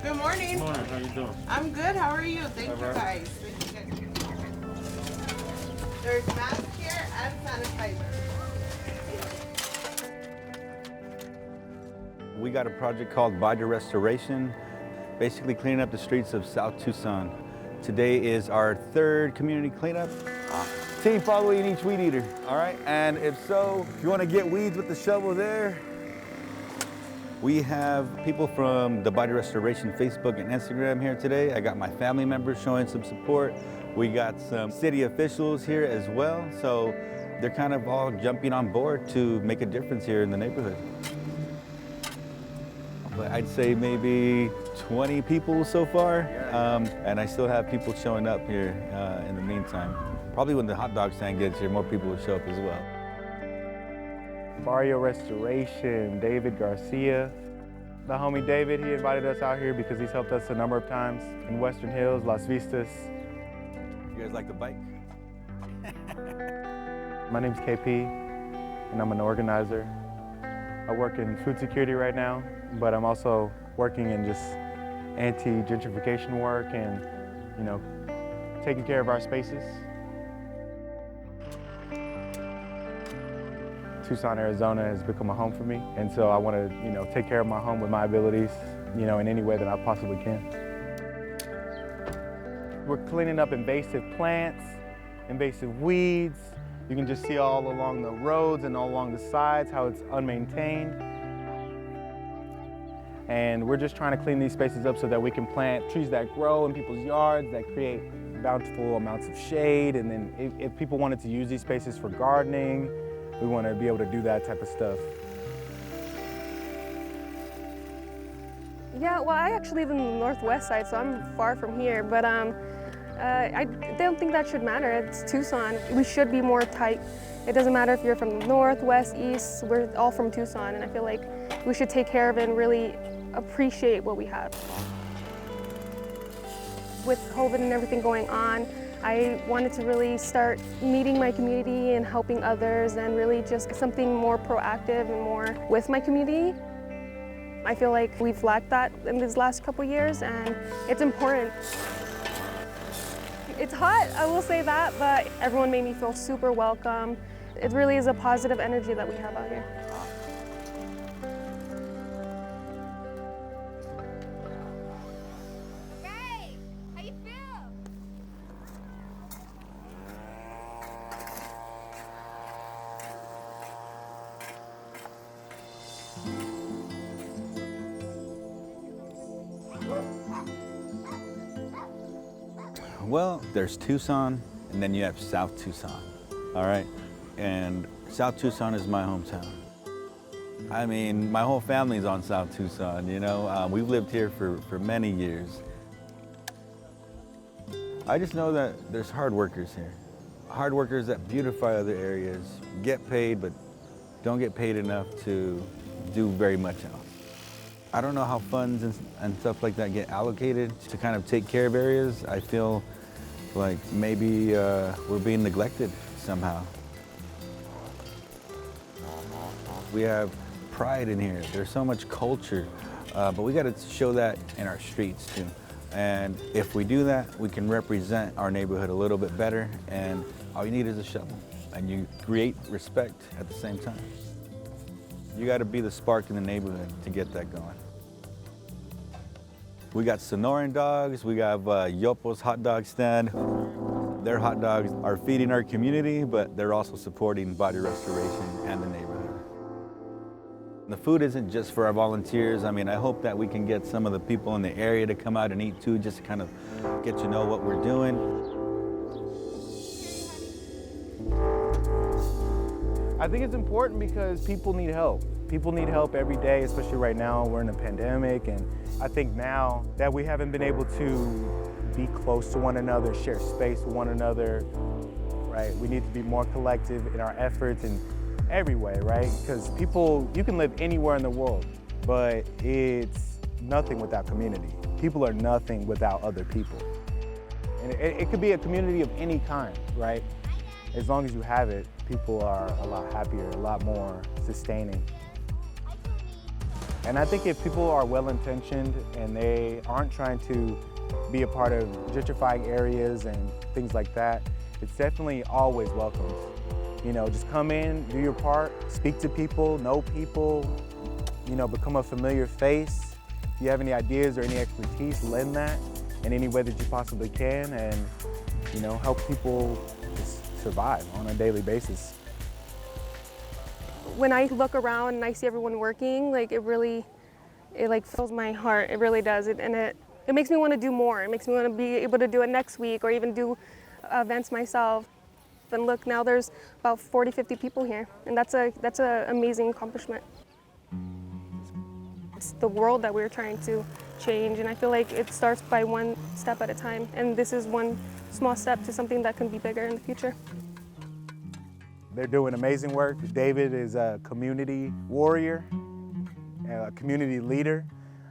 Good morning. Good morning. How you doing? I'm good. How are you? Thank you right. guys. Thank you guys. There's mask here and sanitizer. We got a project called Barrio Restoration, basically cleaning up the streets of South Tucson. Today is our third community cleanup. Team following each weed eater, all right? And if so, if you want to get weeds with the shovel there, we have people from the Barrio Restoration Facebook and Instagram here today. I got my family members showing some support. We got some city officials here as well. So they're kind of all jumping on board to make a difference here in the neighborhood. But I'd say maybe 20 people so far. And I still have people showing up here in the meantime. Probably when the hot dog stand gets here, more people will show up as well. Barrio Restoration, David GARCIA. The homie David, he invited us out here because he's helped us a number of times in Western Hills, Las Vistas. You guys like the bike? My name's KP, and I'm an organizer. I work in food security right now, but I'm also working in just anti-gentrification work and, you know, taking care of our spaces. Tucson, Arizona has become a home for me, and so I want to, you know, take care of my home with my abilities, you know, in any way that I possibly can. We're cleaning up invasive plants, invasive weeds. You can just see all along the roads and all along the sides how it's unmaintained. And we're just trying to clean these spaces up so that we can plant trees that grow in people's yards, that create bountiful amounts of shade. And then if people wanted to use these spaces for gardening, we want to be able to do that type of stuff. Yeah, well, I actually live in the northwest side, so I'm far from here, but I don't think that should matter. It's Tucson. We should be more tight. It doesn't matter if you're from the north, west, east, we're all from Tucson, and I feel like we should take care of it and really appreciate what we have. With COVID and everything going on, I wanted to really start meeting my community and helping others and really just something more proactive and more with my community. I feel like we've lacked that in these last couple years and it's important. It's hot, I will say that, but everyone made me feel super welcome. It really is a positive energy that we have out here. Well, there's Tucson, and then you have South Tucson, all right? And South Tucson is my hometown. I mean, my whole family's on South Tucson, you know? We've lived here for many years. I just know that there's hard workers here. Hard workers that beautify other areas, get paid, but don't get paid enough to do very much else. I don't know how funds and stuff like that get allocated to kind of take care of areas. I feel like maybe we're being neglected somehow. We have pride in here. There's so much culture, but we got to show that in our streets too. And if we do that, we can represent our neighborhood a little bit better, and all you need is a shovel, and you create respect at the same time. You got to be the spark in the neighborhood to get that going. We got Sonoran dogs, we have YOPOS hot dog stand. Their hot dogs are feeding our community, but they're also supporting Barrio Restoration and the neighborhood. The food isn't just for our volunteers. I mean, I hope that we can get some of the people in the area to come out and eat too, just to kind of get to know what we're doing. I think it's important because people need help. People need help every day, especially right now. We're in a pandemic, and I think now that we haven't been able to be close to one another, share space with one another, right? We need to be more collective in our efforts in every way, right? Because people, you can live anywhere in the world, but it's nothing without community. People are nothing without other people. And it could be a community of any kind, right? As long as you have it, people are a lot happier, a lot more sustaining. And I think if people are well-intentioned and they aren't trying to be a part of gentrifying areas and things like that, it's definitely always welcomed. You know, just come in, do your part, speak to people, know people, you know, become a familiar face. If you have any ideas or any expertise, lend that in any way that you possibly can, and, you know, help people just survive on a daily basis. When I look around and I see everyone working, like it like fills my heart. It really does. It makes me want to do more. It makes me want to be able to do it next week or even do events myself. And look, now there's about 40, 50 people here, and that's an amazing accomplishment. It's the world that we're trying to change, and I feel like it starts by one step at a time, and this is one small step to something that can be bigger in the future. They're doing amazing work. David is a community warrior, a community leader,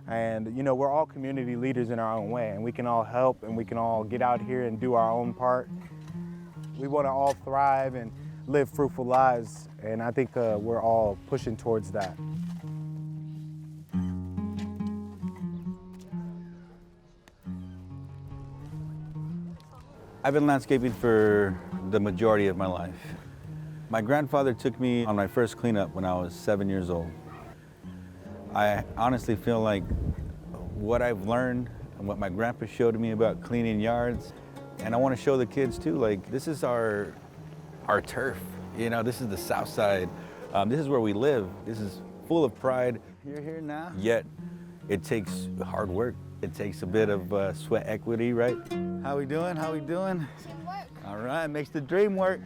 and you know, we're all community leaders in our own way, and we can all help and we can all get out here and do our own part. We want to all thrive and live fruitful lives, and I think we're all pushing towards that. I've been landscaping for the majority of my life. My grandfather took me on my first cleanup when I was 7 years old. I honestly feel like what I've learned and what my grandpa showed me about cleaning yards, and I want to show the kids too, like this is our turf. You know, this is the South Side. This is where we live. This is full of pride. You're here now. Yet it takes hard work. It takes a bit of sweat equity, right? How we doing? How we doing? All right, makes the dream work.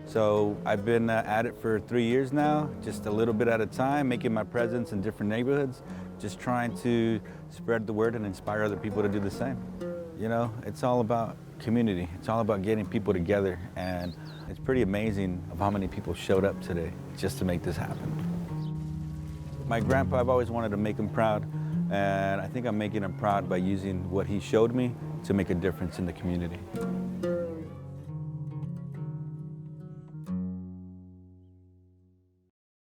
So I've been at it for 3 years now, just a little bit at a time, making my presence in different neighborhoods, just trying to spread the word and inspire other people to do the same. You know, it's all about community. It's all about getting people together, and it's pretty amazing of how many people showed up today just to make this happen. My grandpa, I've always wanted to make him proud, and I think I'm making him proud by using what he showed me to make a difference in the community.